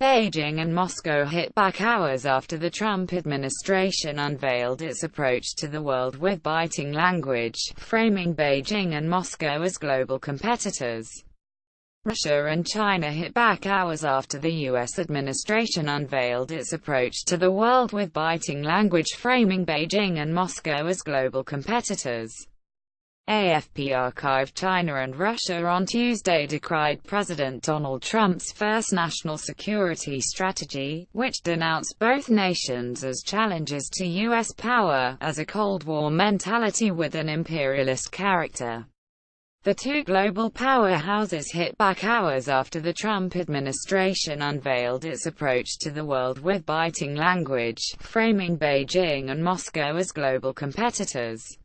Beijing and Moscow hit back hours after the Trump administration unveiled its approach to the world with biting language, framing Beijing and Moscow as global competitors. Russia and China hit back hours after the U.S. administration unveiled its approach to the world with biting language, framing Beijing and Moscow as global competitors. AFP archived China and Russia on Tuesday decried President Donald Trump's first national security strategy, which denounced both nations as challenges to U.S. power, as a Cold War mentality with an imperialist character. The two global powerhouses hit back hours after the Trump administration unveiled its approach to the world with biting language, framing Beijing and Moscow as global competitors.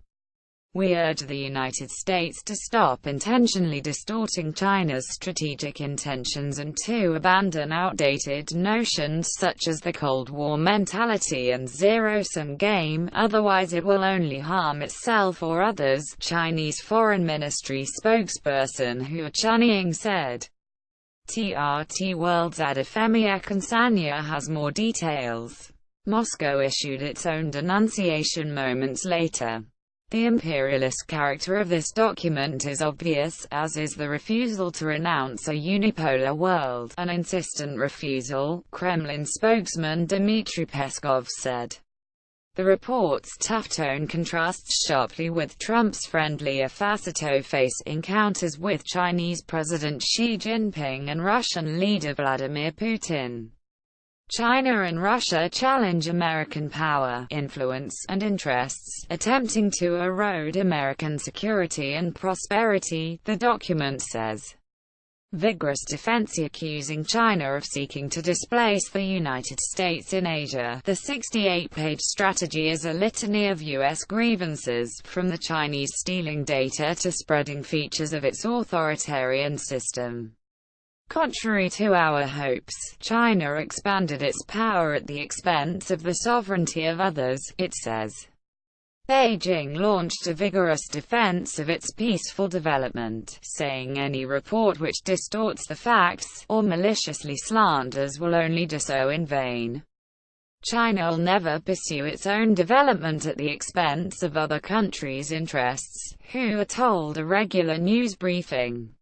We urge the United States to stop intentionally distorting China's strategic intentions and to abandon outdated notions such as the Cold War mentality and zero-sum game, otherwise it will only harm itself or others, Chinese Foreign Ministry spokesperson Hua Chunying said. TRT World's Adefemi Akonsanya has more details. Moscow issued its own denunciation moments later. The imperialist character of this document is obvious, as is the refusal to renounce a unipolar world, an insistent refusal, Kremlin spokesman Dmitry Peskov said. The report's tough tone contrasts sharply with Trump's friendlier face-to-face encounters with Chinese President Xi Jinping and Russian leader Vladimir Putin. China and Russia challenge American power, influence, and interests, attempting to erode American security and prosperity, the document says. Vigorous defense accusing China of seeking to displace the United States in Asia. The 68-page strategy is a litany of U.S. grievances, from the Chinese stealing data to spreading features of its authoritarian system. Contrary to our hopes, China expanded its power at the expense of the sovereignty of others, it says. Beijing launched a vigorous defense of its peaceful development, saying any report which distorts the facts, or maliciously slanders will only do so in vain. China will never pursue its own development at the expense of other countries' interests, Hua told a regular news briefing.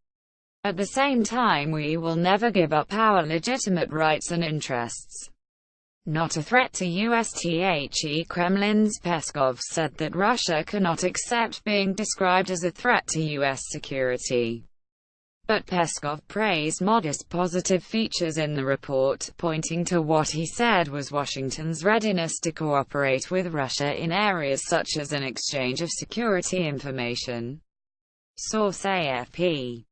At the same time, we will never give up our legitimate rights and interests. Not a threat to USTHE. Kremlin's Peskov said that Russia cannot accept being described as a threat to U.S. security. But Peskov praised modest positive features in the report, pointing to what he said was Washington's readiness to cooperate with Russia in areas such as an exchange of security information. Source AFP.